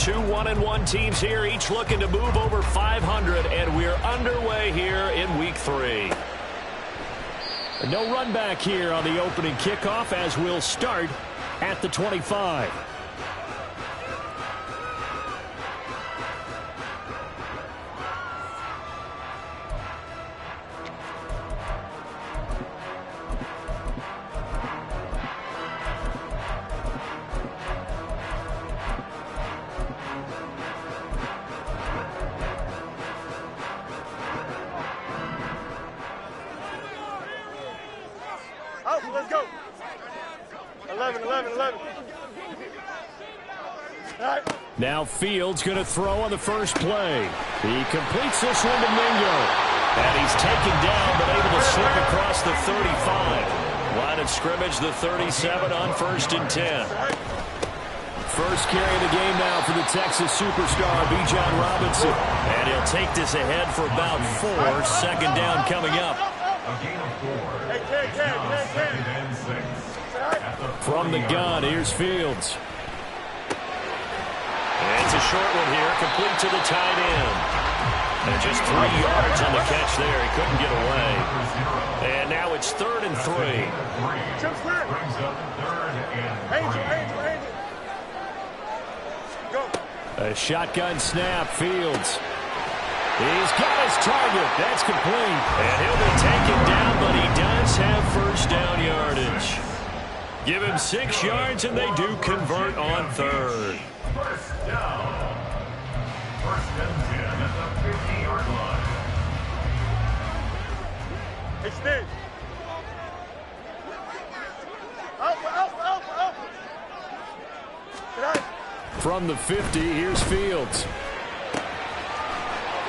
Two 1-1 teams here, each looking to move over 500, and we're underway here in week 3. No run back here on the opening kickoff as we'll start at the 25. Let's go. 11. All right. Now Fields going to throw on the first play. He completes this one to Mingo. And he's taken down but able to slip across the 35. Line of scrimmage, the 37 on 1st and 10. First carry of the game now for the Texas superstar, Bijan Robinson. And he'll take this ahead for about 4. Second down coming up. From the gun, here's Fields. And it's a short one here, complete to the tight end. And just 3 yards on the catch there. He couldn't get away. And now it's 3rd and 3. A shotgun snap, Fields. He's got his target. That's complete. And he'll be taken down, but he does have first down yardage. Give him 6 yards, and they do convert on 3rd. First down. 1st and 10 at the 50-yard line. Extend. Up. From the 50, here's Fields.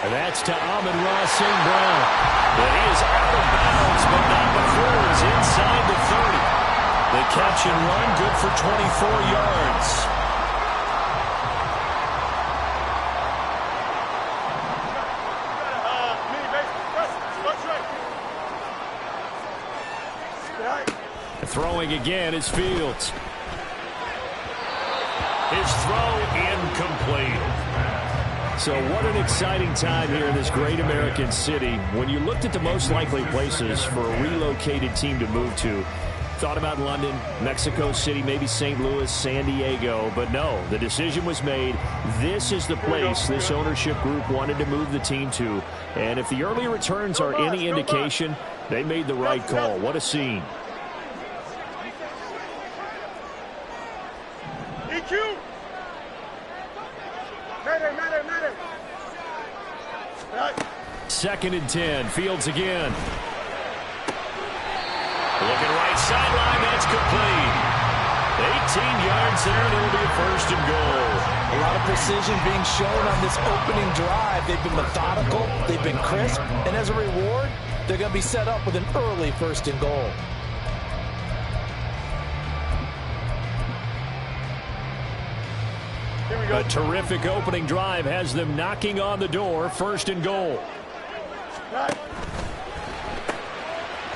And that's to Amon-Ra St. Brown. And he is out of bounds, but not before he's inside the 30. The catch and run, good for 24 yards. Throwing again is Fields. His throw incomplete. So what an exciting time here in this great American city. When you looked at the most likely places for a relocated team to move to, thought about London, Mexico City, maybe St. Louis, San Diego, but no, the decision was made. This is the place this ownership group wanted to move the team to. And if the early returns are any indication, they made the right call. What a scene. Second and 10. Fields again. Looking right sideline. That's complete. 18 yards there, and it'll be a 1st and goal. A lot of precision being shown on this opening drive. They've been methodical. They've been crisp. And as a reward, they're going to be set up with an early 1st and goal. A terrific opening drive has them knocking on the door. 1st and goal.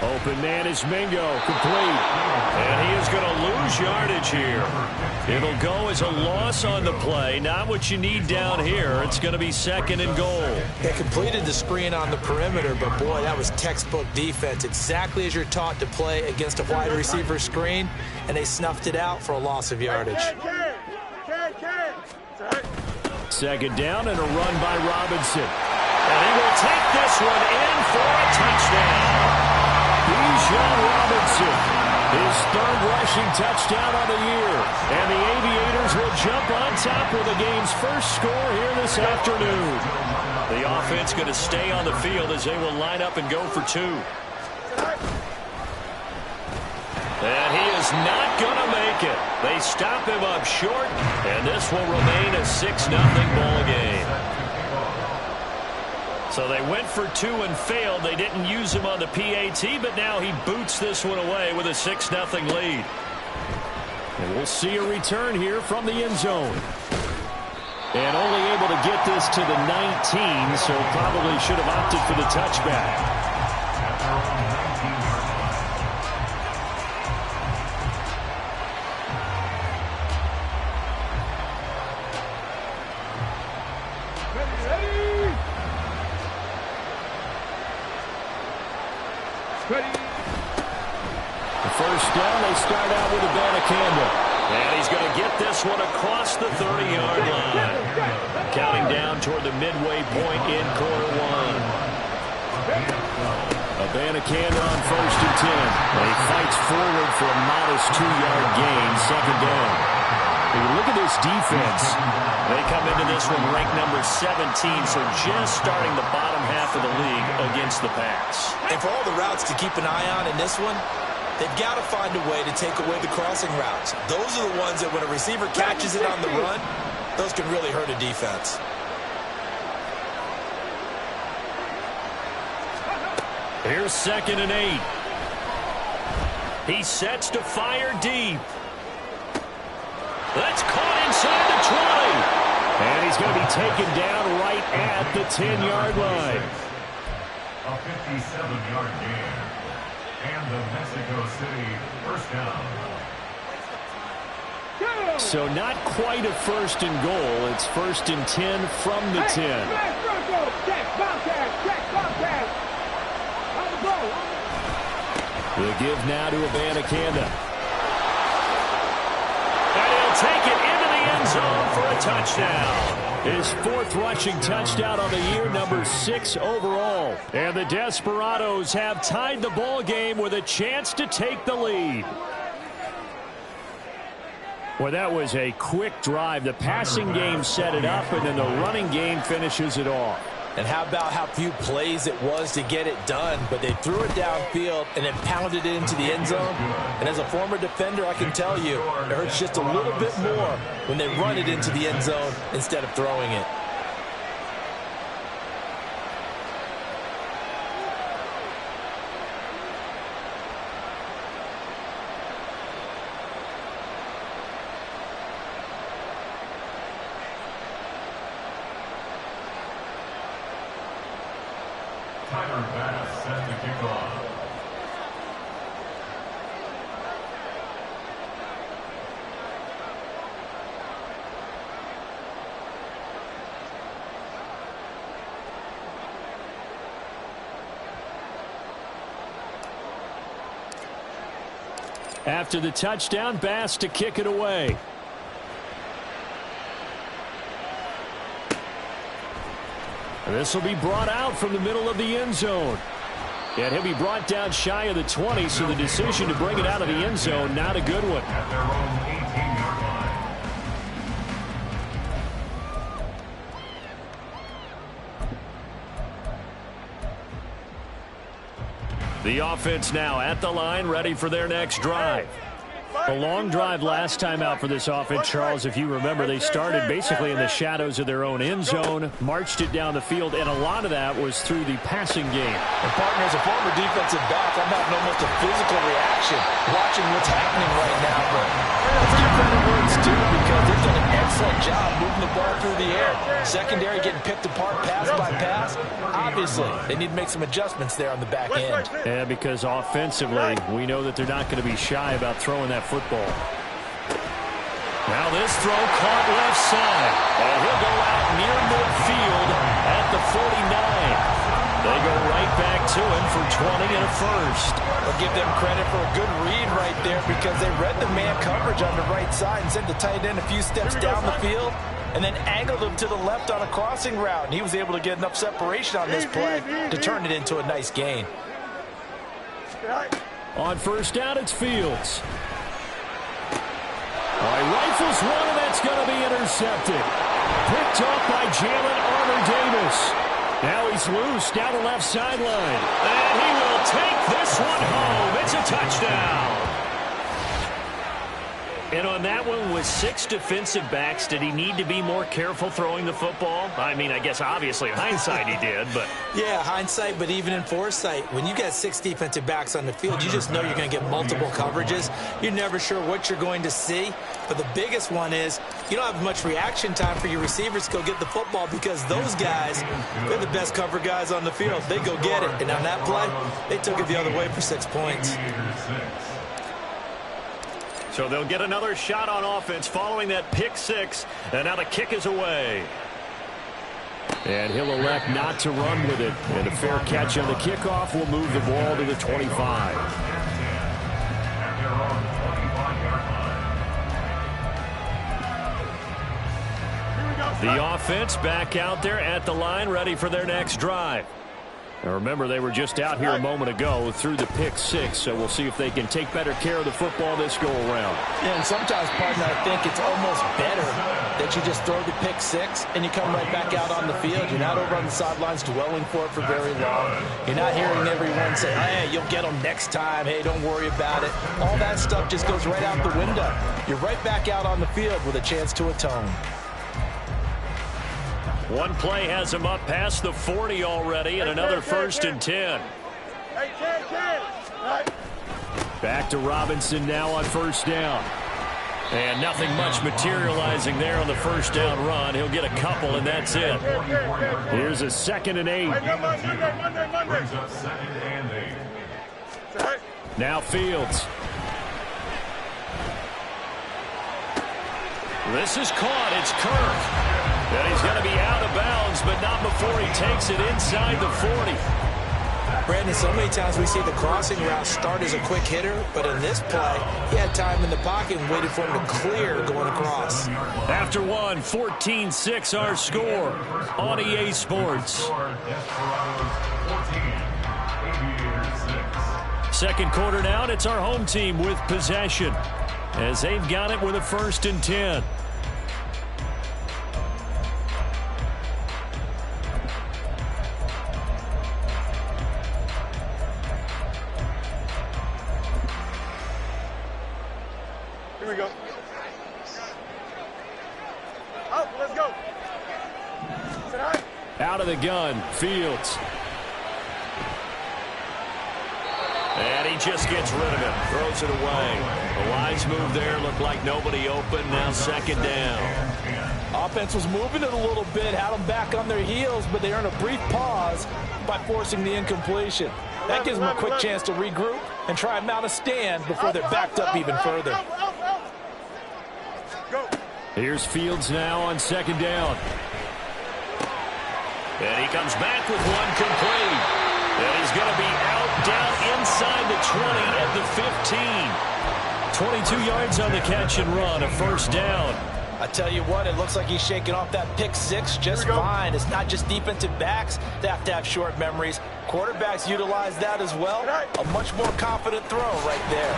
Open man is Mingo, complete. And he is going to lose yardage here. It'll go as a loss on the play. Not what you need down here. It's going to be 2nd and goal. They completed the screen on the perimeter, but boy, that was textbook defense. Exactly as you're taught to play against a wide receiver screen, and they snuffed it out for a loss of yardage. 2nd down and a run by Robinson. And he will take this one in for a touchdown. Bijan Robinson, his 3rd rushing touchdown on the year. And the Aviators will jump on top with the game's first score here this afternoon. The offense going to stay on the field as they will line up and go for 2. And he is not going to make it. They stop him up short, and this will remain a 6-0 ball game. So they went for 2 and failed. They didn't use him on the PAT, but now he boots this one away with a 6-0 lead. And we'll see a return here from the end zone. And only able to get this to the 19, so probably should have opted for the touchback. The first down, they start out with Abanikanda. And he's going to get this one across the 30-yard line. Counting down toward the midway point in quarter one. Abanikanda on 1st and 10. And he fights forward for a modest 2-yard gain, 2nd down. When you look at this defense, they come into this one ranked number 17, so just starting the bottom half of the league against the pass. And for all the routes to keep an eye on in this one, they've got to find a way to take away the crossing routes. Those are the ones that when a receiver catches it on the run, those can really hurt a defense. Here's 2nd and 8. He sets to fire deep. That's caught inside the 20. And he's going to be taken down right at the 10-yard line. A 57-yard gain. And the Mexico City first down. So not quite a 1st and goal. It's 1st and 10 from the 10. The give now to Abanikanda. And he'll take it into the end zone for a touchdown. His 4th rushing touchdown on the year, number 6 overall. And the Desperados have tied the ball game with a chance to take the lead. Well, that was a quick drive. The passing game set it up, and then the running game finishes it off. And how about how few plays it was to get it done, but they threw it downfield and then pounded it into the end zone. And as a former defender, I can tell you, it hurts just a little bit more when they run it into the end zone instead of throwing it. Set to kick off. After the touchdown, Bass to kick it away. This will be brought out from the middle of the end zone. And he'll be brought down shy of the 20, so the decision to bring it out of the end zone, not a good one. At their own 18-yard line. The offense now at the line, ready for their next drive. A long drive last time out for this offense, Charles. If you remember, they started basically in the shadows of their own end zone, marched it down the field, and a lot of that was through the passing game. And partner, as a former defensive back, I'm having almost a physical reaction watching what's happening right now. But let's give credit where it's due because they've done an excellent job moving the ball through the air. Secondary getting picked apart pass by pass. Obviously, they need to make some adjustments there on the back end. Yeah, because offensively, we know that they're not going to be shy about throwing that football. Now this throw caught left side. And he'll go out near midfield at the 49. They go right back to him for 20 and a first. I'll give them credit for a good read right there because they read the man coverage on the right side and sent the tight end a few steps down the field and then angled him to the left on a crossing route. And he was able to get enough separation on this play to turn it into a nice gain. On first down, it's Fields. All right, rifles one, and that's going to be intercepted. Picked up by Jalen Armour-Davis. Now he's loose down the left sideline. And he will take this one home. It's a touchdown. And on that one, with 6 defensive backs, did he need to be more careful throwing the football? I mean, I guess obviously in hindsight he did, but... Yeah, hindsight, but even in foresight, when you got 6 defensive backs on the field, you just know you're going to get multiple coverages. You're never sure what you're going to see. But the biggest one is you don't have much reaction time for your receivers to go get the football because those guys, they're the best cover guys on the field. They go get it. And on that play, they took it the other way for 6 points. So they'll get another shot on offense following that pick 6. And now the kick is away. And he'll elect not to run with it. And a fair catch on the kickoff will move the ball to the 25. The offense back out there at the line, ready for their next drive. Now remember, they were just out here a moment ago through the pick 6, so we'll see if they can take better care of the football this go-around. Yeah, and sometimes, partner, I think it's almost better that you just throw the pick 6 and you come right back out on the field. You're not over on the sidelines dwelling for it for very long. You're not hearing everyone say, hey, you'll get them next time. Hey, don't worry about it. All that stuff just goes right out the window. You're right back out on the field with a chance to atone. One play has him up past the 40 already, and another 1st and 10. Back to Robinson now on 1st down. And nothing much materializing there on the 1st down run. He'll get a couple, and that's it. Here's a 2nd and 8. Brings up 2nd and 8. Now Fields. This is caught. It's Kirk. And he's going to be out of bounds, but not before he takes it inside the 40. Brandon, so many times we see the crossing route start as a quick hitter, but in this play, he had time in the pocket and waited for him to clear going across. After one, 14-6 our score on EA Sports. Second quarter now, and it's our home team with possession as they've got it with a 1st and 10. Here we go. Up, let's go. Sit high. Out of the gun, Fields. And he just gets rid of it, throws it away. The lines move there, look like nobody open, now 2nd down. Offense was moving it a little bit, had them back on their heels, but they earned a brief pause by forcing the incompletion. That gives them a quick chance to regroup and try and mount a stand before they're backed up even further. Here's Fields now on 2nd down. And he comes back with one complete. And he's going to be out down inside the 20 at the 15. 22 yards on the catch and run, a 1st down. I tell you what, it looks like he's shaking off that pick 6 just fine. It's not just defensive backs that have to have short memories. Quarterbacks utilize that as well. A much more confident throw right there.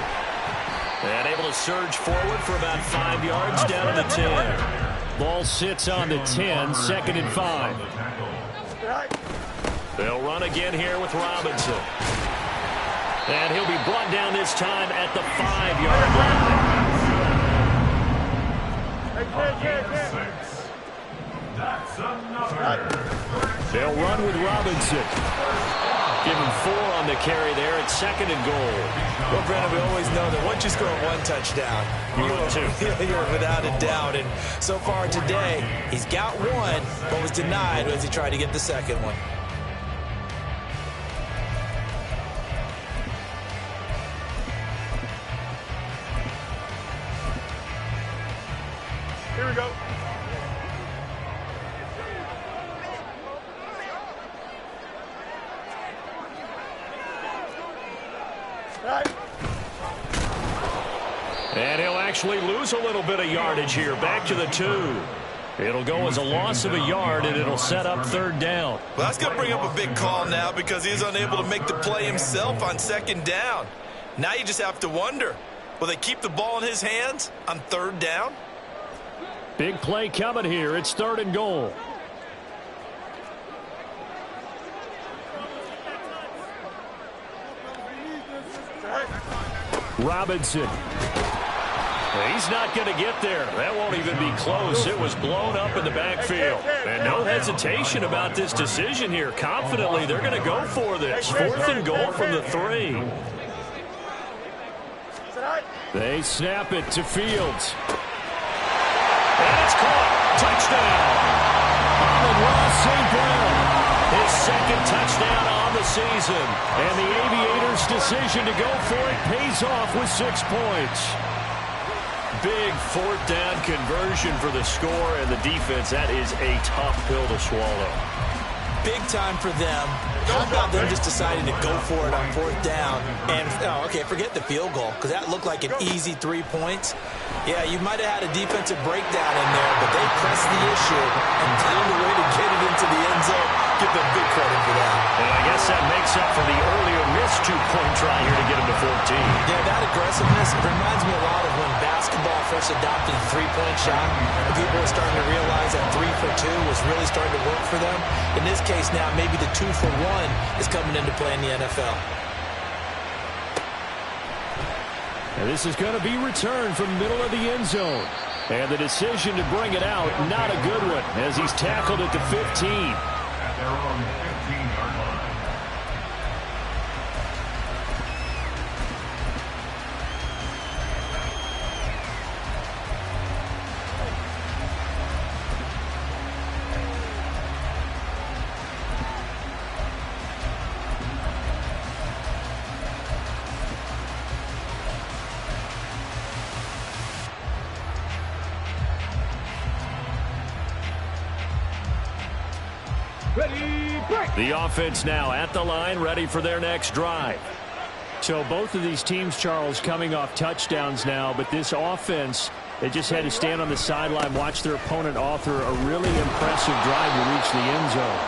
And able to surge forward for about 5 yards down to the 10. Ball sits on the 10, 2nd and 5. They'll run again here with Robinson. And he'll be brought down this time at the 5-yard line. That's another. They'll run with Robinson. Give him 4 on the carry there at 2nd and goal. Well, Brandon, we always know that once you score 1 touchdown, you're without a doubt. And so far today, he's got 1, but was denied as he tried to get the 2nd one. Here we go. And he'll actually lose a little bit of yardage here. Back to the 2. It'll go as a loss of a yard, and it'll set up 3rd down. Well, that's going to bring up a big call now because he's unable to make the play himself on 2nd down. Now you just have to wonder, will they keep the ball in his hands on 3rd down? Big play coming here. It's 3rd and goal. Robinson. He's not going to get there. That won't even be close. It was blown up in the backfield. And no hesitation about this decision here. Confidently, they're going to go for this. 4th and goal from the 3. They snap it to Fields. And it's caught. Touchdown. Ross St. Brown. His 2nd touchdown on the season. And the Aviators' decision to go for it pays off with 6 points. Big fourth down conversion for the score, and the defense, that is a tough pill to swallow. Big time for them. How about them just deciding to go for it on fourth down? And, okay, forget the field goal, because that looked like an easy 3 points. Yeah, you might have had a defensive breakdown in there, but they pressed the issue and found a way to get it into the end zone. Give them big credit for that. And I guess that makes up for the earlier missed 2-point try here to get them to 14. Yeah, that aggressiveness reminds me a lot of when basketball first adopted the three-point shot. And people were starting to realize that 3 for 2 was really starting to work for them. In this case now, maybe the 2 for 1 is coming into play in the NFL. And this is going to be returned from middle of the end zone. And the decision to bring it out, not a good one, as he's tackled at the 15. At their own 15-yard line. The offense now at the line, ready for their next drive. So both of these teams, Charles, coming off touchdowns now, but this offense, they just had to stand on the sideline, watch their opponent author a really impressive drive to reach the end zone.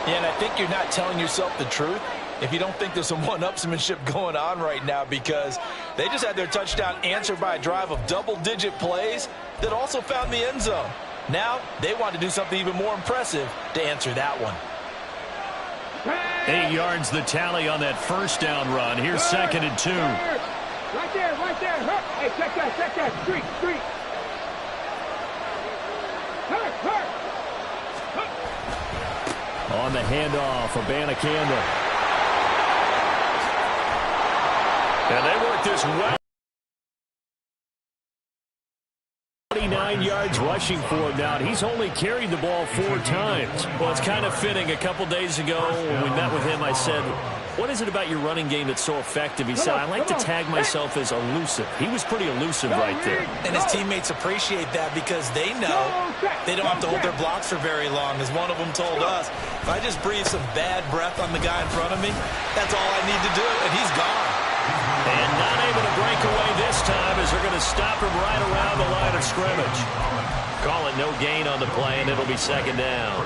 Yeah, and I think you're not telling yourself the truth if you don't think there's some one-upsmanship going on right now, because they just had their touchdown answered by a drive of double-digit plays that also found the end zone. Now they want to do something even more impressive to answer that one. 8 yards the tally on that first down run. Here's 2nd and 2. Right there, right there. Hey, check that. Street. Hurt. On the handoff, Abanikanda. And they work this well. 29 yards rushing for him now. He's only carried the ball 4 times. Well, it's kind of fitting. A couple days ago when we met with him, I said, what is it about your running game that's so effective? He said, I like to tag myself as elusive. He was pretty elusive right there. And his teammates appreciate that because they know they don't have to hold their blocks for very long. As one of them told us, if I just breathe some bad breath on the guy in front of me, that's all I need to do, and he's gone. And not able to break away this time as they're going to stop him right around the line of scrimmage. Call it no gain on the play, and it'll be 2nd down.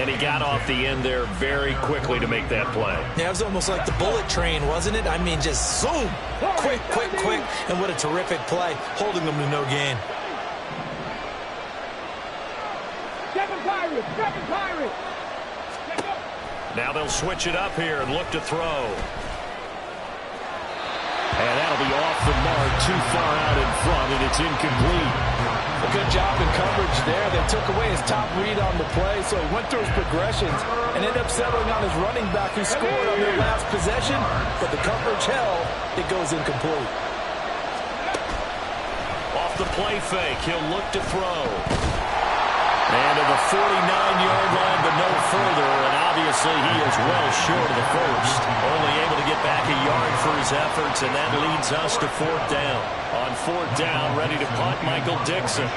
And he got off the end there very quickly to make that play. Yeah, it was almost like the bullet train, wasn't it? I mean, just zoom, quick, and what a terrific play, holding them to no gain. Seven Pirates. Now they'll switch it up here and look to throw. And that'll be off the mark, too far out in front, and it's incomplete. A good job in coverage there. They took away his top read on the play, so he went through his progressions and ended up settling on his running back who scored on their last possession, but the coverage held. It goes incomplete. Off the play fake, he'll look to throw. And to the 49-yard line, but no further, and obviously he is well short of the first. Only able to get back a yard for his efforts, and that leads us to 4th down. On 4th down, ready to punt, Michael Dixon.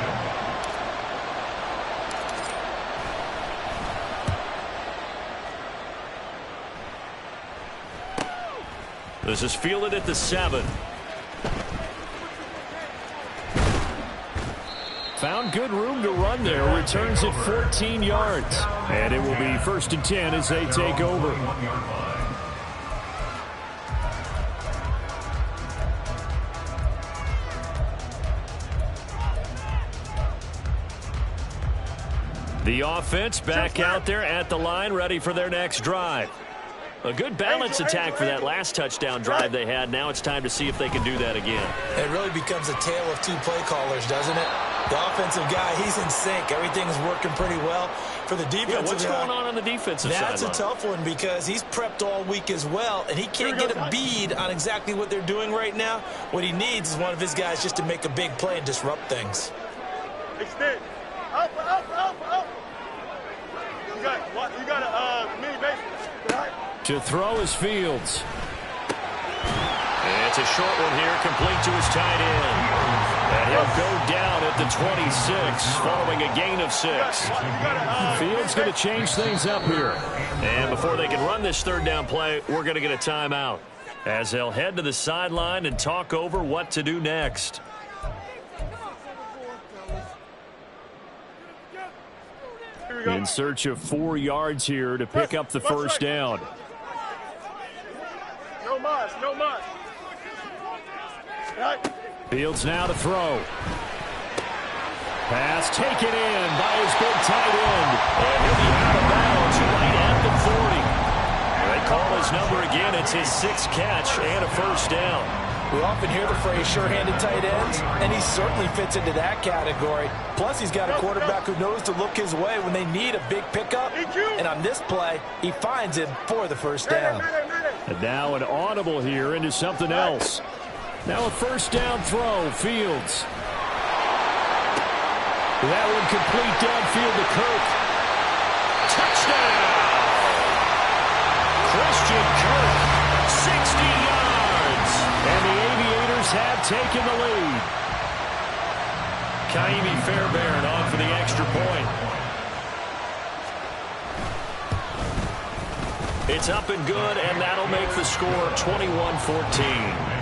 This is fielded at the 7. Found good room to run there. Returns it 14 yards. And it will be 1st and 10 as they take over. The offense back out there at the line, ready for their next drive. A good balance attack for that last touchdown drive they had. Now it's time to see if they can do that again. It really becomes a tale of 2 play callers, doesn't it? The offensive guy, he's in sync. Everything's working pretty well. For the defensive what's guy, going on the defensive side? That's a tough one because he's prepped all week as well, and he can't get a bead on exactly what they're doing right now. What he needs is one of his guys just to make a big play and disrupt things. Extend. Up. You got a mini base. Right? To throw is Fields. It's a short one here, complete to his tight end. And he'll go down at the 26, following a gain of 6. Fields going to change things up here. And before they can run this third down play, we're going to get a timeout, as they'll head to the sideline and talk over what to do next. In search of 4 yards here to pick up the first down. No muss, no muss. Fields now to throw. Pass taken in by his big tight end. And he'll be out of bounds right at the 40. They call his number again. It's his 6th catch and a first down. We often hear the phrase sure-handed tight ends, and he certainly fits into that category. Plus, he's got a quarterback who knows to look his way when they need a big pickup. And on this play, he finds him for the first down. And now an audible here into something else. Now a first down throw, Fields. That one complete downfield to Kirk. Touchdown! Christian Kirk, 60 yards. And the Aviators have taken the lead. Kaimi Fairbairn on for the extra point. It's up and good, and that'll make the score 21-14.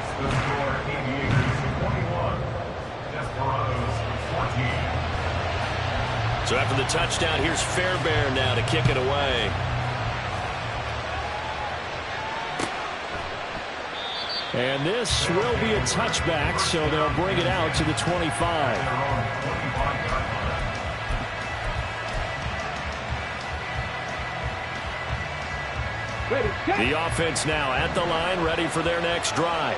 So after the touchdown, here's Fairbairn now to kick it away. And this will be a touchback, so they'll bring it out to the 25. The offense now at the line, ready for their next drive.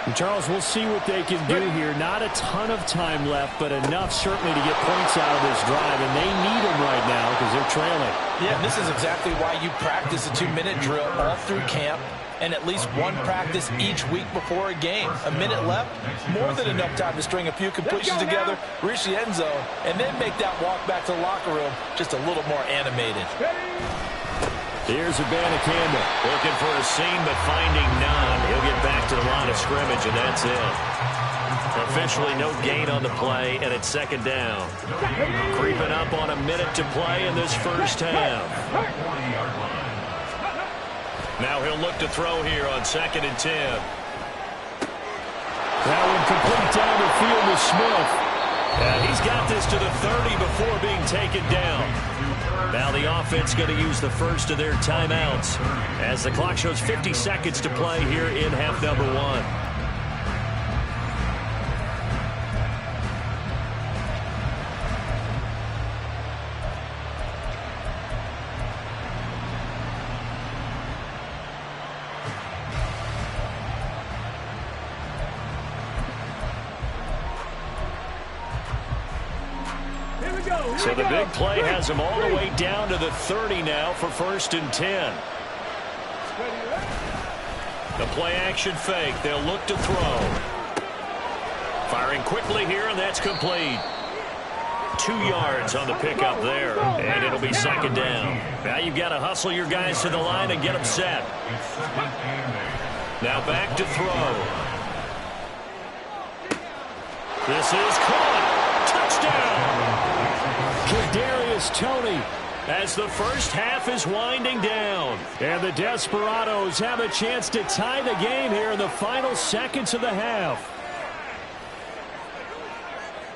And Charles, we'll see what they can do here. Not a ton of time left, but enough certainly to get points out of this drive, and they need them right now because they're trailing. Yeah, this is exactly why you practice a 2-minute drill all through camp, and at least one practice each week before a game. A minute left, more than enough time to string a few completions together, reach the end zone, and then make that walk back to the locker room just a little more animated. Here's Abanikanda. Looking for a seam, but finding none. He'll get back to the line of scrimmage, and that's it. Officially no gain on the play, and it's second down. Creeping up on a minute to play in this first half. Now he'll look to throw here on 2nd and 10. That one complete down the field to Smith. And he's got this to the 30 before being taken down. Now the offense going to use the first of their timeouts as the clock shows 50 seconds to play here in half number 1. So the big play has them all the way down to the 30 now for 1st and 10. The play action fake. They'll look to throw. Firing quickly here, and that's complete. 2 yards on the pickup there, and it'll be second down. Now you've got to hustle your guys to the line and get them set. Now back to throw. This is caught. Touchdown! Kadarius Toney. As the first half is winding down. And the Desperados have a chance to tie the game here in the final seconds of the half.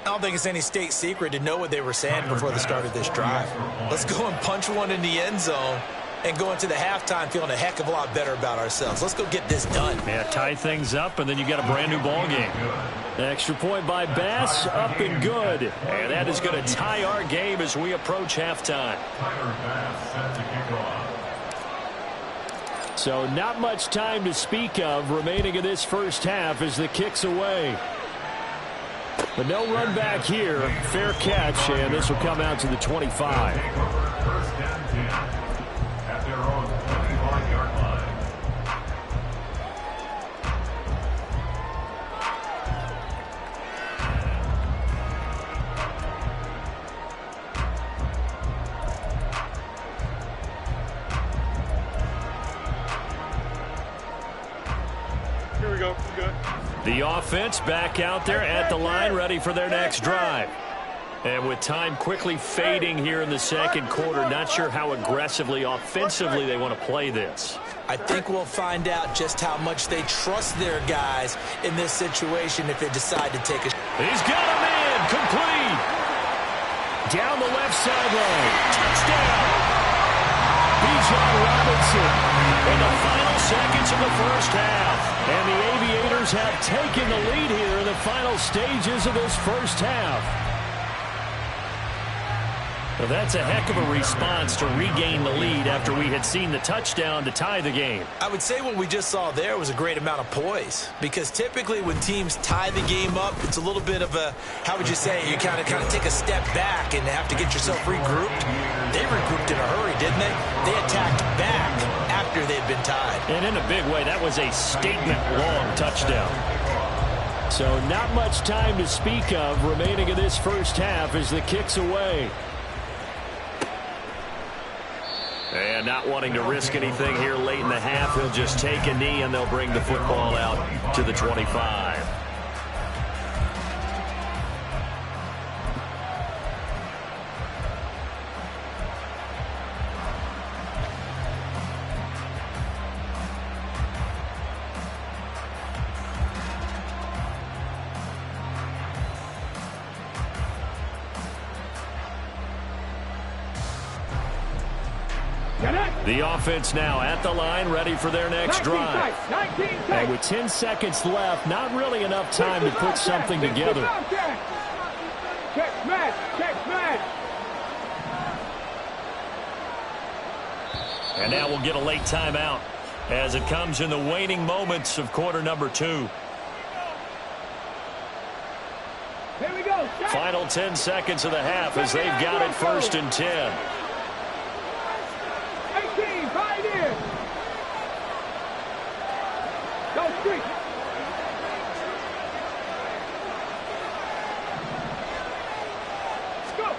I don't think it's any state secret to know what they were saying before the start of this drive. Let's go and punch one in the end zone and go into the halftime feeling a heck of a lot better about ourselves. Let's go get this done. Yeah, tie things up, and then you got a brand new ball game. Extra point by Bass, up and good. And that is going to tie our game as we approach halftime. So not much time to speak of remaining in this first half as the kick's away. But no run back here. Fair catch, and this will come out to the 25. At their own 25-yard line. Here we go. The offense back out there at the line, ready for their next drive. And with time quickly fading here in the second quarter, not sure how aggressively, offensively they want to play this. I think we'll find out just how much they trust their guys in this situation if they decide to take a shot. He's got a man, complete. Down the left sideline. Touchdown. Bijan Robinson in the final seconds of the first half. And the Aviators have taken the lead here in the final stages of this first half. Well, that's a heck of a response to regain the lead after we had seen the touchdown to tie the game. I would say what we just saw there was a great amount of poise, because typically when teams tie the game up, it's a little bit of a, how would you say, you kind of take a step back and have to get yourself regrouped. They regrouped in a hurry, didn't they? They attacked back after they'd been tied. And in a big way, that was a statement-long touchdown. So not much time to speak of remaining in this first half as the kick's away. And not wanting to risk anything here late in the half, he'll just take a knee and they'll bring the football out to the 25. The offense now at the line, ready for their next drive. And with 10 seconds left, not really enough time to put something together. Check match, check match. And now we'll get a late timeout as it comes in the waning moments of quarter number 2. Here we go. Final 10 seconds of the half as they've got it 1st and 10. 18, fight in. Go street. Let's go.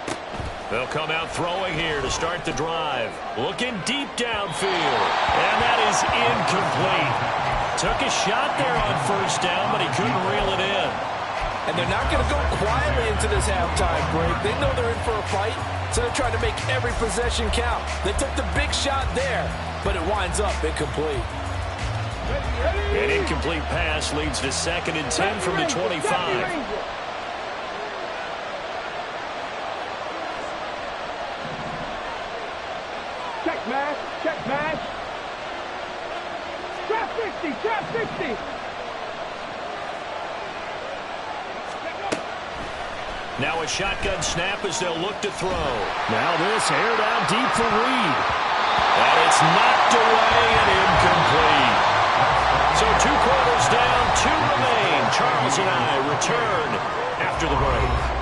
They'll come out throwing here to start the drive. Looking deep downfield. And that is incomplete. Took a shot there on 1st down, but he couldn't reel it in. And they're not going to go quietly into this halftime break. They know they're in for a fight, so they're trying to make every possession count. They took the big shot there, but it winds up incomplete. An incomplete pass leads to 2nd and 10 from the 25. Check match, check match. Trap 60, trap 60. Now a shotgun snap as they'll look to throw. Now this aired out deep for Reed. And it's knocked away and incomplete. So 2 quarters down, 2 remain. Charles and I return after the break.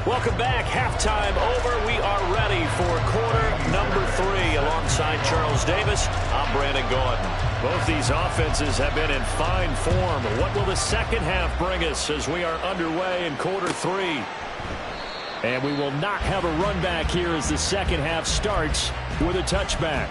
Welcome back. Halftime over. We are ready for quarter number 3. Alongside Charles Davis, I'm Brandon Gordon. Both these offenses have been in fine form. What will the second half bring us as we are underway in quarter 3? And we will not have a run back here as the second half starts with a touchback.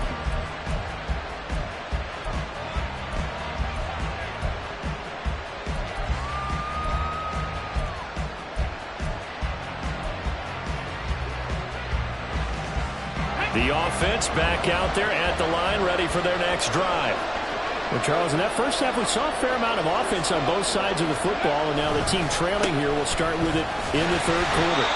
The offense back out there at the line, ready for their next drive. Well, Charles, in that first half, we saw a fair amount of offense on both sides of the football, and now the team trailing here will start with it in the 3rd quarter.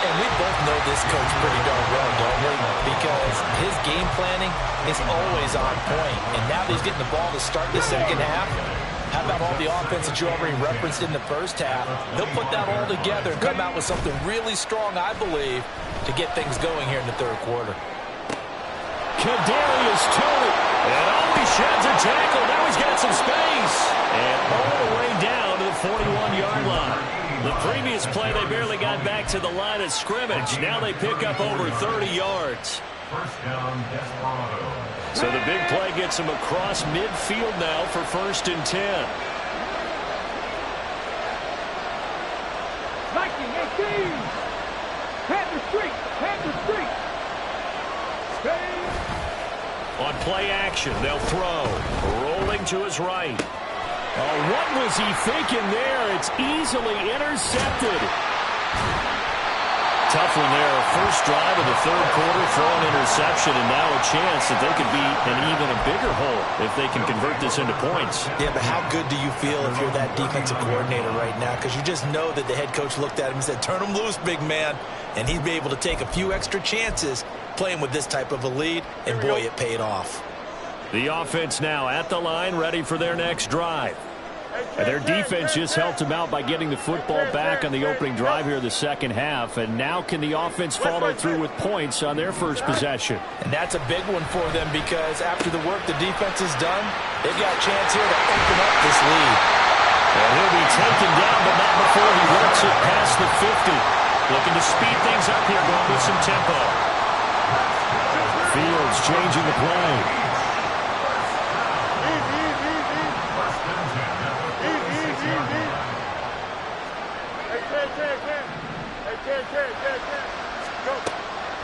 And we both know this coach pretty darn well, don't we? Because his game planning is always on point. And now that he's getting the ball to start the second half, how about all the offense that you already referenced in the first half? They'll put that all together and come out with something really strong, I believe, to get things going here in the 3rd quarter. Kadarius Toney. And he sheds a tackle. Now he's got some space. And all the way down to the 41-yard line. The previous play, they barely got back to the line of scrimmage. Now they pick up over 30 yards. First down, Desperados. So the big play gets them across midfield now for 1st and 10. Viking, Head the street. Head the street. Stay. On play action, they'll throw. Rolling to his right. Oh, what was he thinking there? It's easily intercepted. Tough one there. First drive of the third quarter, throw an interception, and now a chance that they could be in even a bigger hole if they can convert this into points. Yeah, but how good do you feel if you're that defensive coordinator right now? Because you just know that the head coach looked at him and said, turn him loose, big man. And he'd be able to take a few extra chances playing with this type of a lead, and boy, it paid off. The offense now at the line, ready for their next drive. And their defense just helped them out by getting the football back on the opening drive here in the second half. And now can the offense follow through with points on their first possession? And that's a big one for them because after the work the defense has done, they've got a chance here to open up this lead. And he'll be taken down, but not before he works it past the 50. Looking to speed things up here, going with some tempo. Fields changing the play.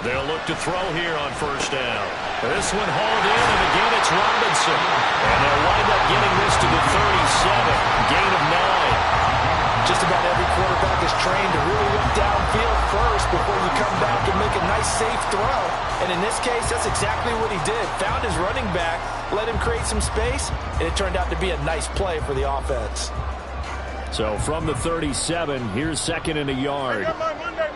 They'll look to throw here on first down. This one hauled in, and again it's Robinson. And they'll wind up getting this to the 37. Gain of 9. Just about every quarterback is trained to really look downfield first before you come back and make a nice, safe throw. And in this case, that's exactly what he did. Found his running back, let him create some space, and it turned out to be a nice play for the offense. So from the 37, here's second and a yard. Monday.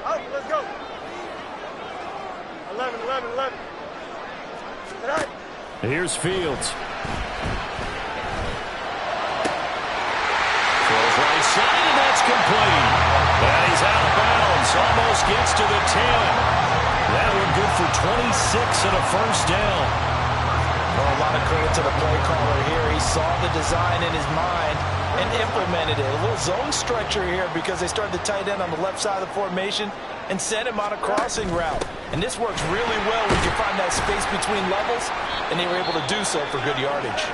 Out, let's go. 11. Here's Fields. Throws right side, and that's complete. And he's out of bounds. Almost gets to the 10. That one good for 26 and a first down. Well, a lot of credit to the play caller here. He saw the design in his mind and implemented it. A little zone stretcher here because they started the tight end on the left side of the formation and sent him on a crossing route. And this works really well when you find that space between levels, and they were able to do so for good yardage.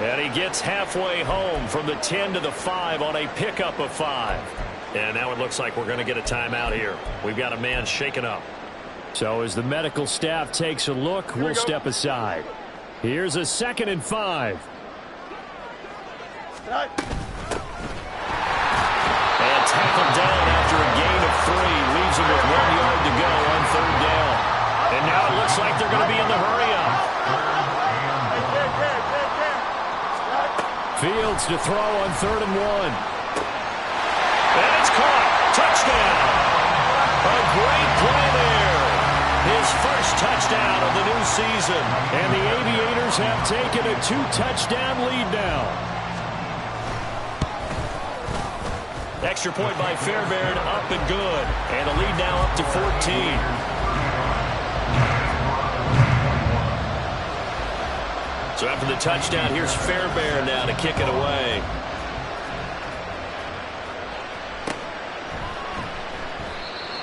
And he gets halfway home from the 10 to the 5 on a pickup of 5. And now it looks like we're going to get a timeout here. We've got a man shaken up. So as the medical staff takes a look, we'll step aside. Here's a 2nd and 5. And tackled down after a gain of 3. Leaves him with 1 yard to go on third down. And now it looks like they're going to be in the hurry-up. Fields to throw on 3rd and 1. And it's caught. Touchdown. A great play there. His first touchdown of the new season. And the Aviators have taken a 2-touchdown lead now. Extra point by Fairbairn, up and good. And the lead now up to 14. So after the touchdown, here's Fairbairn now to kick it away.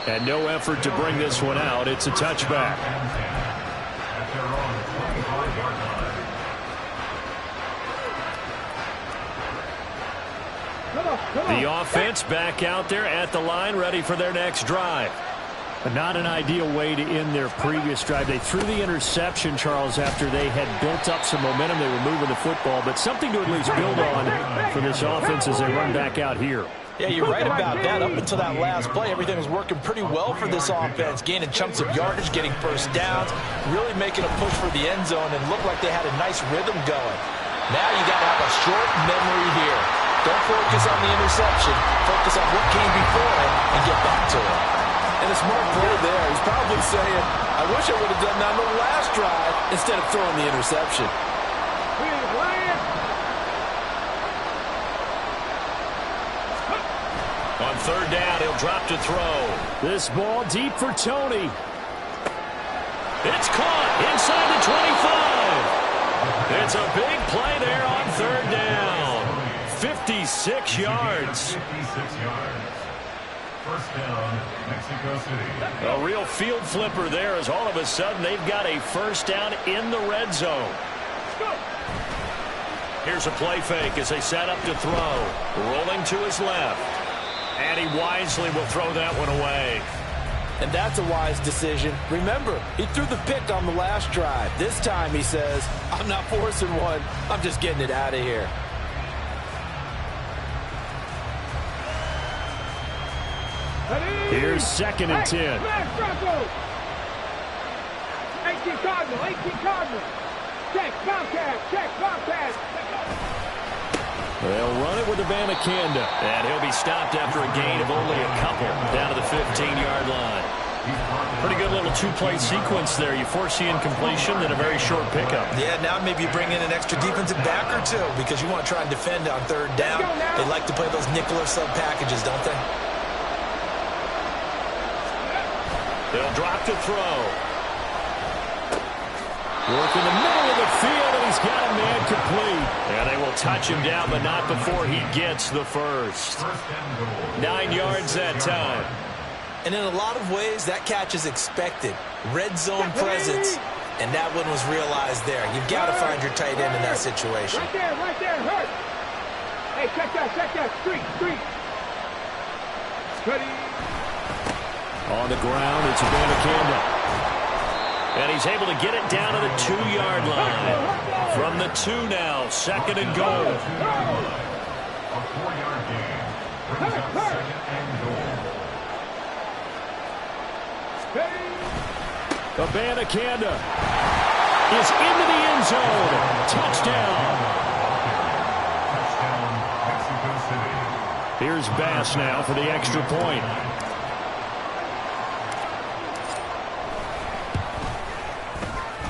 And no effort to bring this one out. It's a touchback. The offense back out there at the line, ready for their next drive. But not an ideal way to end their previous drive. They threw the interception, Charles, after they had built up some momentum. They were moving the football, but something to at least build on for this offense as they run back out here. Yeah, you're right about that. Up until that last play, everything was working pretty well for this offense, gaining chunks of yardage, getting first downs, really making a push for the end zone, and looked like they had a nice rhythm going. Now you got to have a short memory here. Don't focus on the interception. Focus on what came before it and get back to it. And a smart play there. He's probably saying, I wish I would have done that on the last drive instead of throwing the interception. On third down, he'll drop to throw. This ball deep for Tony. It's caught inside the 25. It's a big play there on third down. 56 yards. 56 yards. First down, Mexico City. A real field flipper there as all of a sudden they've got a first down in the red zone. Here's a play fake as they set up to throw. Rolling to his left. And he wisely will throw that one away. And that's a wise decision. Remember, he threw the pick on the last drive. This time he says, I'm not forcing one. I'm just getting it out of here. Here's 2nd and 10. 18 Cardinal, 18 Cardinal. Check, Bobcat. They'll run it with Abanikanda. And he'll be stopped after a gain of only a couple down to the 15-yard line. Pretty good little two-play sequence there. You force the incompletion, then a very short pickup. Yeah, now maybe you bring in an extra defensive back or two because you want to try and defend on 3rd down. They like to play those nickel or sub packages, don't they? They'll drop to throw. Work in the middle of the field, and he's got a man complete. And they will touch him down, but not before he gets the first. 9 yards that time. And in a lot of ways, that catch is expected. Red zone presence, and that one was realized there. You've got to find your tight end in that situation. Right there, hurt. Hey, check that, street. Ready. On the ground, it's Abanikanda. And he's able to get it down to the 2-yard line. From the 2 now, 2nd and goal. A 4-yard gain brings up 2nd and goal. Abanikanda is into the end zone. Touchdown. Touchdown, Mexico City. Here's Bass now for the extra point.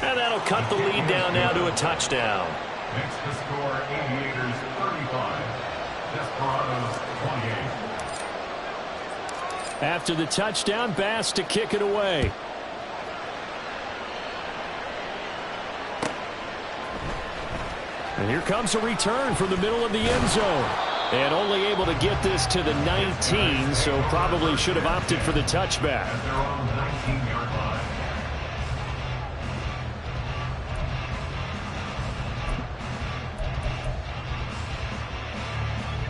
And that'll cut the lead down now to a touchdown. Next to score, Aviators 35, Desperados 28. After the touchdown, Bass to kick it away. And here comes a return from the middle of the end zone. And only able to get this to the 19, so probably should have opted for the touchback. At their own 19-yard line.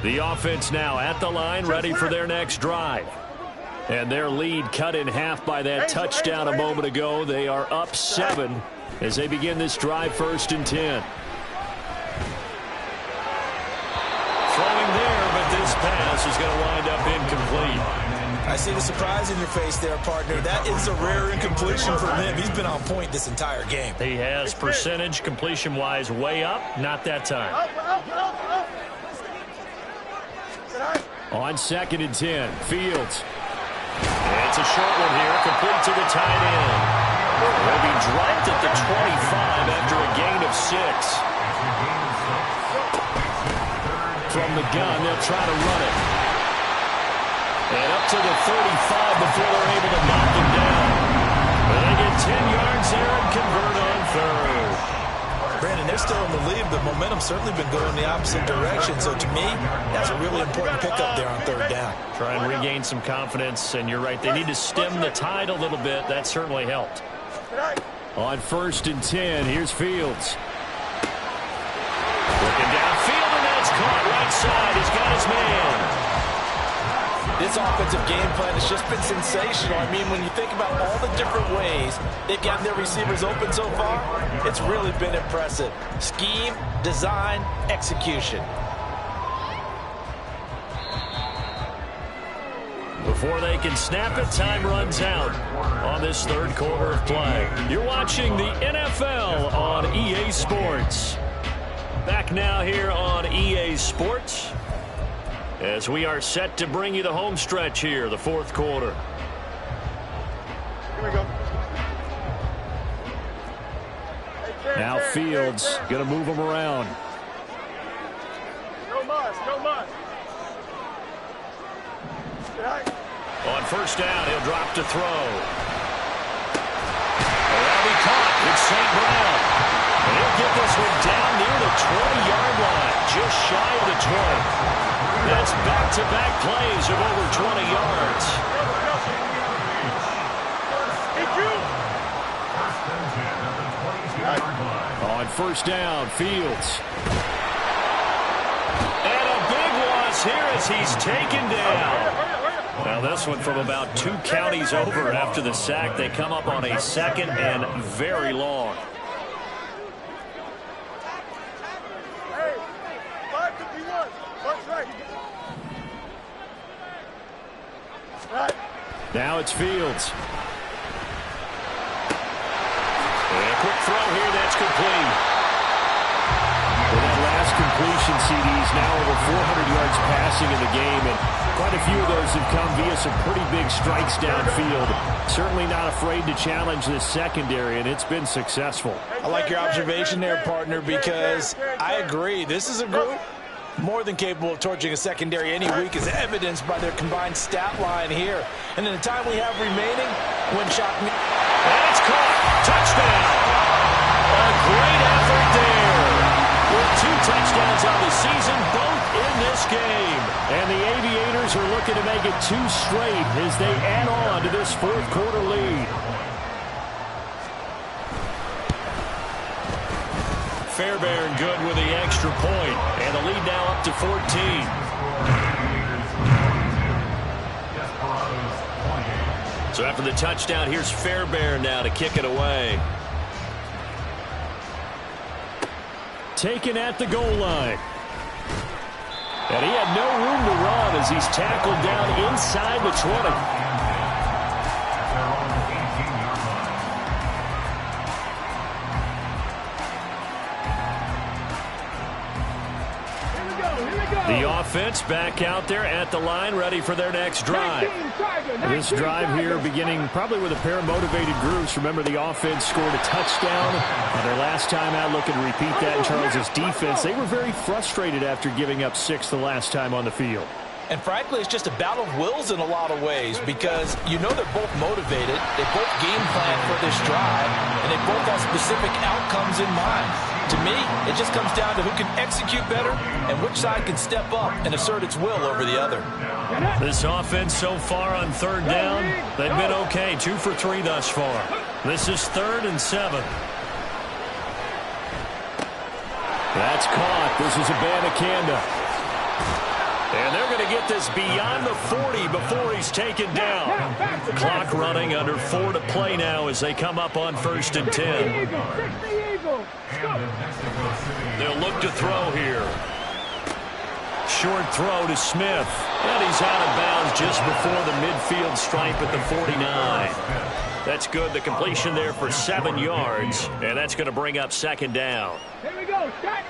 The offense now at the line, ready for their next drive. And their lead cut in half by that touchdown a moment ago. They are up 7 as they begin this drive, 1st and 10. Throwing there, but this pass is going to wind up incomplete. I see the surprise in your face there, partner. That is a rare incompletion for him. He's been on point this entire game. He has percentage completion-wise way up, not that time. On 2nd and 10, Fields. It's a short one here, complete to the tight end. Will be dropped at the 25 after a gain of 6. From the gun, they'll try to run it. And up to the 35 before they're able to knock him down. But they get 10 yards there and convert on 3rd. Brandon, they're still in the lead, but momentum's certainly been going the opposite direction. So to me, that's a really important pickup there on 3rd down. Try and regain some confidence, and you're right. They need to stem the tide a little bit. That certainly helped. On 1st and 10, here's Fields. Looking downfield, and that's caught right side. He's got his man. This offensive game plan has just been sensational. I mean, when you think about all the different ways they've gotten their receivers open so far, it's really been impressive. Scheme, design, execution. Before they can snap it, time runs out on this 3rd quarter of play. You're watching the NFL on EA Sports. Back now here on EA Sports as we are set to bring you the home stretch here, the 4th quarter. Here we go. Now Fields going to move them around. No muss. On 1st down, he'll drop to throw. That'll be caught. It's St. Brown. And he'll get this one down near the 20-yard line, just shy of the 20. That's back-to-back plays of over 20 yards. On 1st down, Fields. is here as he's taken down. Now this one from about 2 counties over after the sack. They come up on a 2nd and very long. Now it's Fields. And a quick throw here that's complete. With that last completion, CD's now over 400 yards passing in the game, and quite a few of those have come via some pretty big strikes downfield. Certainly not afraid to challenge this secondary, and it's been successful. I like your observation there, partner, because I agree. This is a group more than capable of torching a secondary any week, as evidenced by their combined stat line here. And in the time we have remaining, when shot... And it's caught. Touchdown. A great effort there. With 2 touchdowns on the season, both in this game. And the Aviators are looking to make it 2 straight as they add on to this 4th quarter lead. Fairbairn good with the extra point, and the lead now up to 14. So after the touchdown, here's Fairbairn now to kick it away. Taken at the goal line. And he had no room to run as he's tackled down inside the 20. The offense back out there at the line, ready for their next drive. This drive here beginning probably with a pair of motivated groups. Remember, the offense scored a touchdown on their last time out. Looking to repeat that in Charles' defense. They were very frustrated after giving up 6 the last time on the field. And frankly, it's just a battle of wills in a lot of ways, because you know they're both motivated, they both game plan for this drive, and they both have specific outcomes in mind. To me, it just comes down to who can execute better and which side can step up and assert its will over the other. This offense so far on 3rd down, they've been okay. 2 for 3 thus far. This is 3rd and 7. That's caught. This is Abanikanda. And they're going to get this beyond the 40 before he's taken down. Clock running, under 4 to play now as they come up on 1st and 10. They'll look to throw here. Short throw to Smith. And he's out of bounds just before the midfield stripe at the 49. That's good. The completion there for 7 yards. And that's going to bring up 2nd down. Here we go. Start.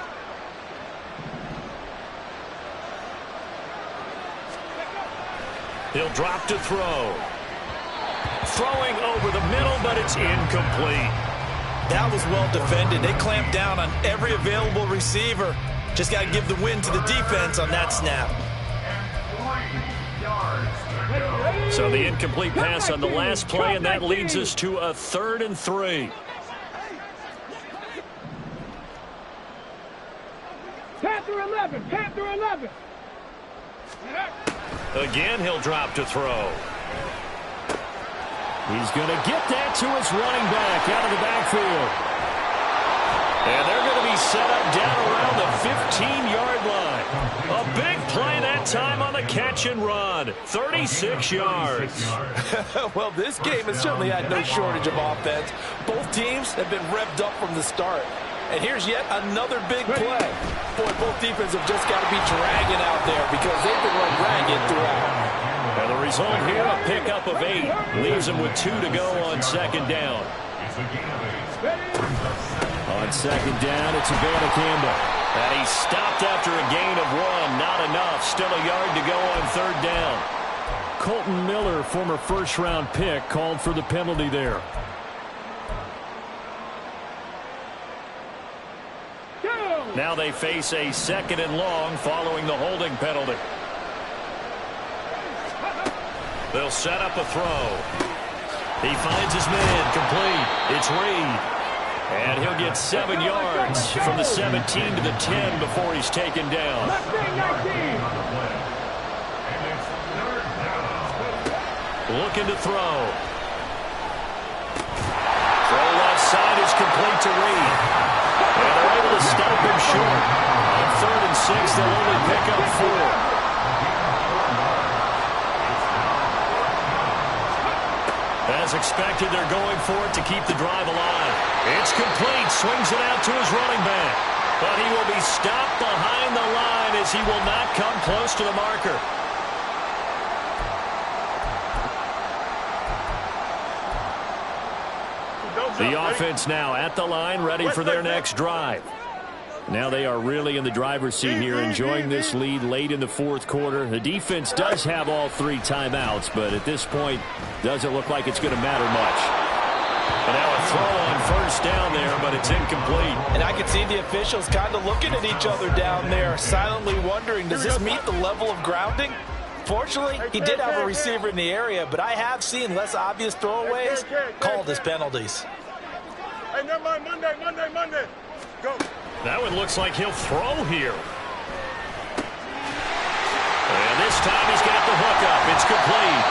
He'll drop to throw. Throwing over the middle, but it's incomplete. That was well defended. They clamped down on every available receiver. Just got to give the win to the defense on that snap. So the incomplete pass on the last play, and that leads us to a 3rd and 3. Panther 11. Panther 11. Again, he'll drop to throw. He's going to get that to his running back out of the backfield. And they're going to be set up down around the 15-yard line. A big play that time on the catch and run. 36 yards. Well, this game has certainly had no shortage of offense. Both teams have been revved up from the start. And here's yet another big play. Boy, both defenses have just got to be dragging out there because they've been run ragged throughout. And the result here, a pickup of 8. Leaves them with 2 to go on 2nd down. On 2nd down, it's Abanikanda. And he's stopped after a gain of 1. Not enough. Still a yard to go on 3rd down. Colton Miller, former first-round pick, called for the penalty there. Now they face a 2nd and long following the holding penalty. They'll set up a throw. He finds his man, complete. It's Reed. And he'll get 7 yards from the 17 to the 10 before he's taken down. Looking to throw. Throw left side is complete to Reed. And they're able to stop him short. On 3rd and 6, they'll only pick up 4. As expected, they're going for it to keep the drive alive. It's complete. Swings it out to his running back. But he will be stopped behind the line as he will not come close to the marker. The offense now at the line, ready for their next drive. Now they are really in the driver's seat here, enjoying this lead late in the fourth quarter. The defense does have all 3 timeouts, but at this point, doesn't look like it's going to matter much. And now a throw on first down there, but it's incomplete. And I can see the officials kind of looking at each other down there, silently wondering, does this meet the level of grounding? Fortunately, he did have a receiver in the area, but I have seen less obvious throwaways called as penalties. Hey, never mind, Monday. Go. That one looks like he'll throw here. And this time he's got the hook up. It's complete.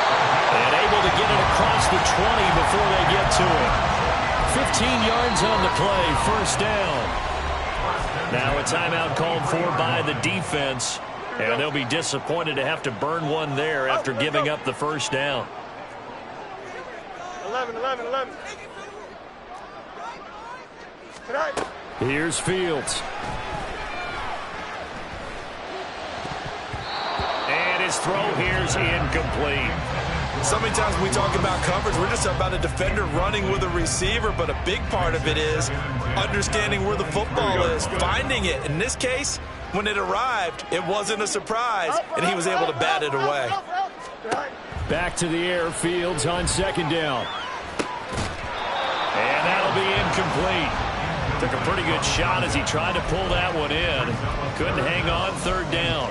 And able to get it across the 20 before they get to it. 15 yards on the play, first down. Now a timeout called for by the defense. And they'll be disappointed to have to burn one there after giving up the first down. 11. Here's Fields. And his throw here's incomplete. So many times when we talk about coverage, we're just about a defender running with a receiver, but a big part of it is understanding where the football is, finding it. In this case, when it arrived, it wasn't a surprise, and he was able to bat it away. Back to the air, Fields on second down. And that'll be incomplete. Took a pretty good shot as he tried to pull that one in. Couldn't hang on, third down.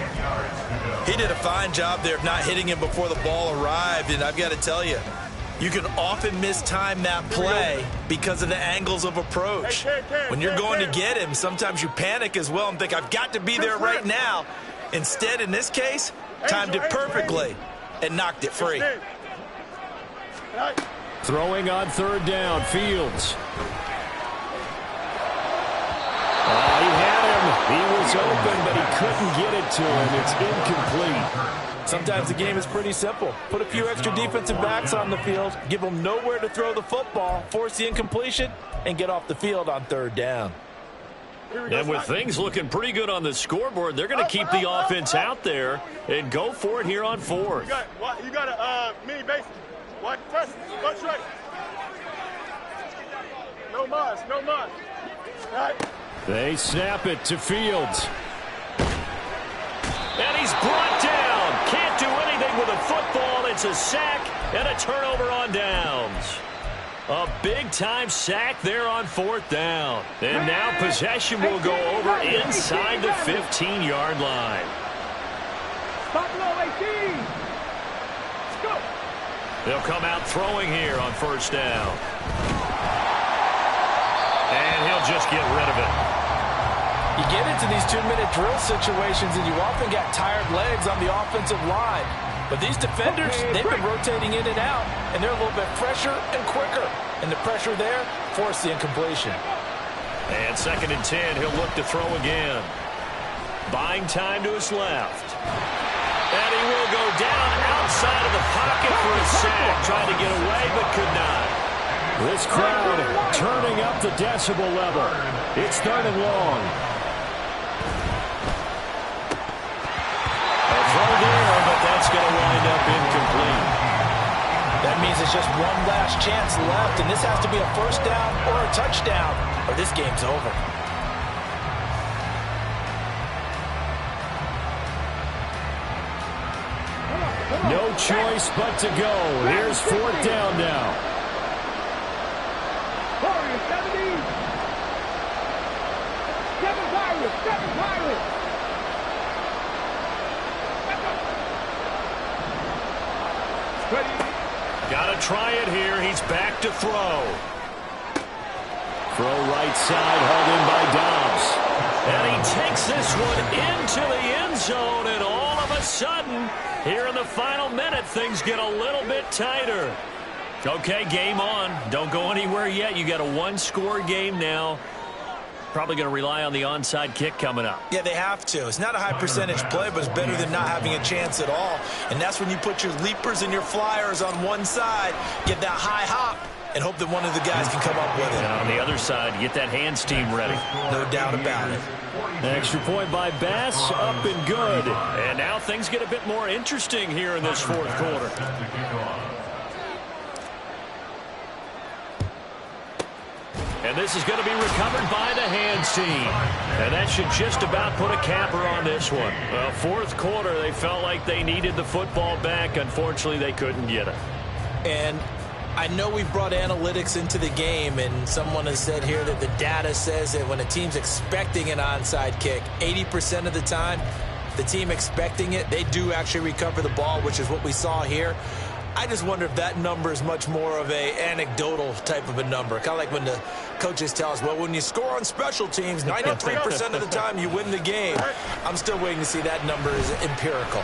He did a fine job there of not hitting him before the ball arrived, and I've got to tell you, you can often mistime that play because of the angles of approach. When you're going to get him, sometimes you panic as well and think, I've got to be there right now. Instead, in this case, timed it perfectly and knocked it free. Throwing on third down, Fields. He had him. He was open, but he couldn't get it to him. It's incomplete. Sometimes the game is pretty simple. Put a few extra defensive backs on the field, give them nowhere to throw the football, force the incompletion, and get off the field on third down. And with things looking pretty good on the scoreboard, they're going to keep the offense out there and go for it here on fourth. You got a mini base. Watch press. Watch right. No mas. Right. They snap it to Fields. And he's brought down. Can't do anything with a football. It's a sack and a turnover on downs. A big-time sack there on fourth down. And now possession will go over inside the 15-yard line. Stop low, 18. Go. They'll come out throwing here on first down. And he'll just get rid of it. You get into these 2-minute drill situations and you often got tired legs on the offensive line. But these defenders, they've been rotating in and out, and they're a little bit fresher and quicker. And the pressure there forced the incompletion. And 2nd and 10, he'll look to throw again. Buying time to his left. And he will go down outside of the pocket for a sack. Trying to get away, but could not. This crowd turning up the decibel level. It's 3rd and long. A throw there, but that's going to wind up incomplete. That means it's just one last chance left, and this has to be a first down or a touchdown, or this game's over. No choice but to go. Here's 4th down now. Warriors, 17. 7 Pirates. Got to try it here. He's back to throw. Throw right side, hauled in by Dobbs. And he takes this one into the end zone, and all of a sudden, here in the final minute, things get a little bit tighter. Okay, game on. Don't go anywhere yet. You got a 1-score game now. probably going to rely on the onside kick coming up. Yeah, they have to. It's not a high percentage play, but it's better than not having a chance at all. And that's when you put your leapers and your flyers on one side, get that high hop, and hope that one of the guys can come up with it. And on the other side, get that hands team ready. No doubt about it. Extra point by Bass, up and good. And now things get a bit more interesting here in this fourth quarter. And this is going to be recovered by the hands team. And that should just about put a capper on this one. Fourth quarter, they felt like they needed the football back. Unfortunately, they couldn't get it. And I know we've brought analytics into the game, and someone has said here that the data says that when a team's expecting an onside kick, 80% of the time, the team expecting it, they do actually recover the ball, which is what we saw here. I just wonder if that number is much more of a anecdotal type of a number. Kind of like when the coaches tell us, well, when you score on special teams, 93% of the time you win the game. I'm still waiting to see that number is empirical.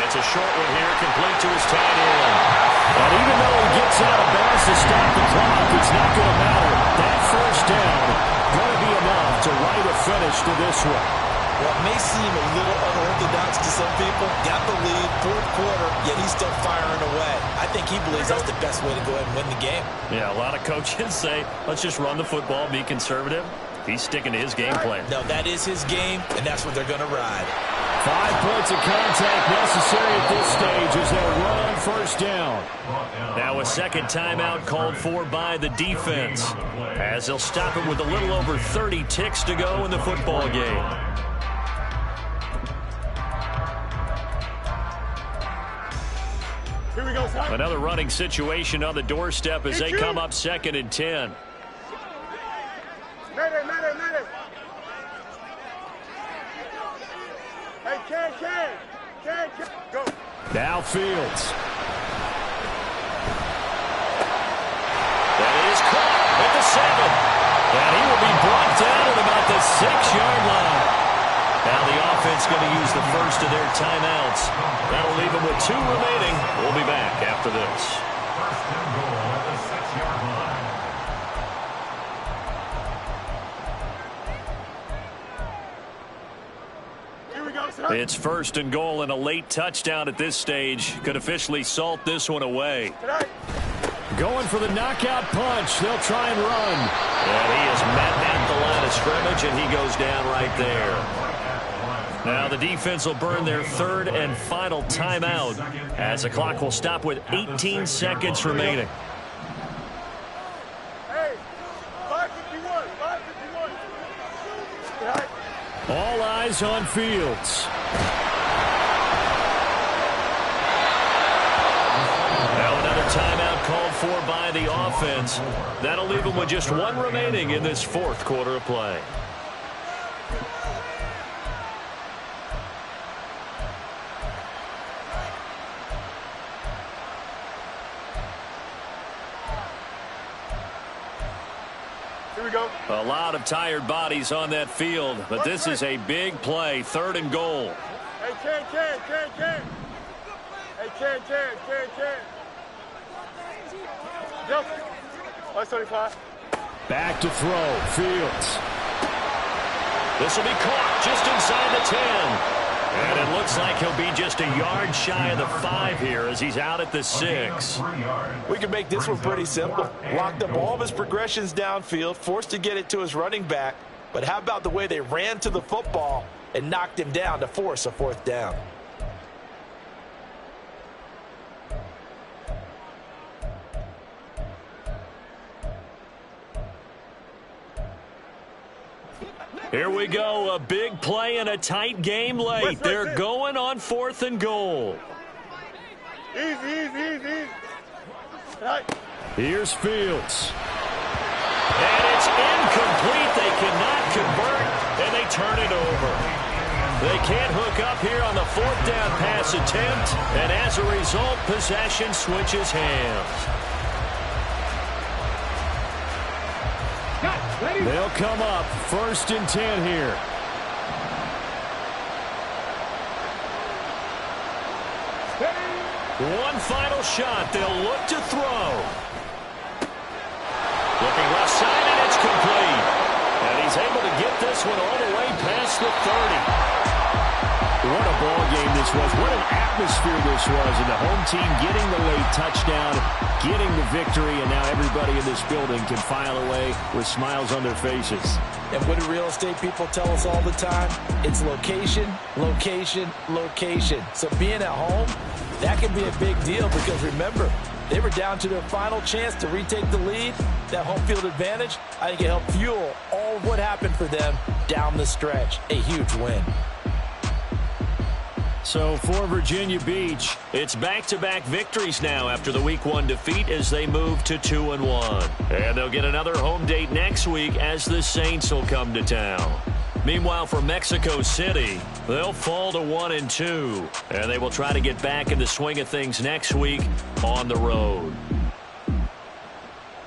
It's a short one here, complete to his tight end. And even though he gets out of bounds to stop the clock, it's not going to matter. That first down going to be enough to write a finish to this one. Well, it may seem a little unorthodox to some people. Got the lead, fourth quarter, yet he's still firing away. I think he believes that's the best way to go ahead and win the game. Yeah, a lot of coaches say, let's just run the football, be conservative. He's sticking to his game plan. No, that is his game, and that's what they're going to ride. 5 points of contact necessary at this stage as they'll run on first down. Now a second timeout called for by the defense, as they'll stop it with a little over 30 ticks to go in the football game. Here we go, son. Another running situation on the doorstep as they come up 2nd and 10. Medic. Hey, Ken. Go. Now Fields. That is caught at the 7. And he will be brought down at about the 6-yard line. Now the offense going to use the first of their timeouts. That'll leave them with 2 remaining. We'll be back after this. First and goal at the 6-yard line. It's first and goal, and a late touchdown at this stage could officially salt this one away. Going for the knockout punch. They'll try and run. And he is met at the line of scrimmage, and he goes down right there. Now the defense will burn their 3rd and final timeout as the clock will stop with 18 seconds remaining. Hey, 5:51. All eyes on Fields. Now another timeout called for by the offense. That'll leave them with just 1 remaining in this fourth quarter of play. Here we go. A lot of tired bodies on that field, but this is a big play, 3rd and goal. Hey, Ken. Hey, Ken. Yep. 175. Back to throw. Fields. This will be caught just inside the 10. And it looks like he'll be just a yard shy of the 5 here as he's out at the 6. We can make this one pretty simple. Locked up all of his progressions downfield, forced to get it to his running back. But how about the way they ran to the football and knocked him down to force a 4th down? Here we go, a big play and a tight game late. They're going on 4th and goal. Easy. Right. Here's Fields. And it's incomplete. They cannot convert, and they turn it over. They can't hook up here on the 4th down pass attempt, and as a result, possession switches hands. They'll come up 1st and 10 here. One final shot. They'll look to throw. Looking left side, and it's complete. he's able to get this one all the way past the 30. What a ball game this was. What an atmosphere this was. And the home team getting the late touchdown, getting the victory, and now everybody in this building can file away with smiles on their faces. And what do real estate people tell us all the time? It's location, location, location. So being at home, that can be a big deal because remember, they were down to their final chance to retake the lead. That home field advantage, I think it helped fuel all of what happened for them down the stretch. A huge win. So for Virginia Beach, it's back-to-back victories now after the Week 1 defeat as they move to 2-1. And they'll get another home date next week as the Saints will come to town. Meanwhile, for Mexico City, they'll fall to 1-2. And they will try to get back in the swing of things next week on the road.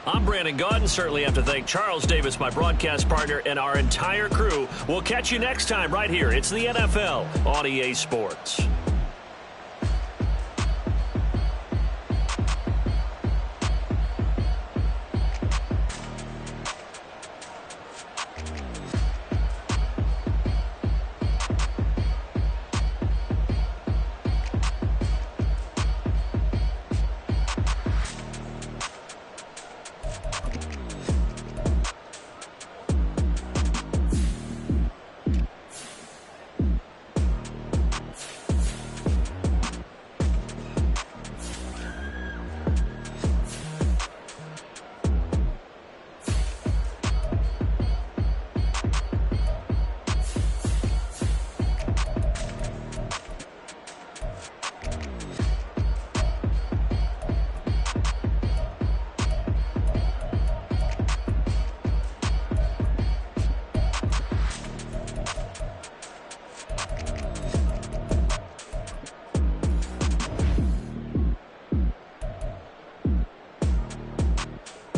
I'm Brandon Gaudin. Certainly have to thank Charles Davis, my broadcast partner, and our entire crew. We'll catch you next time right here. It's the NFL on EA Sports.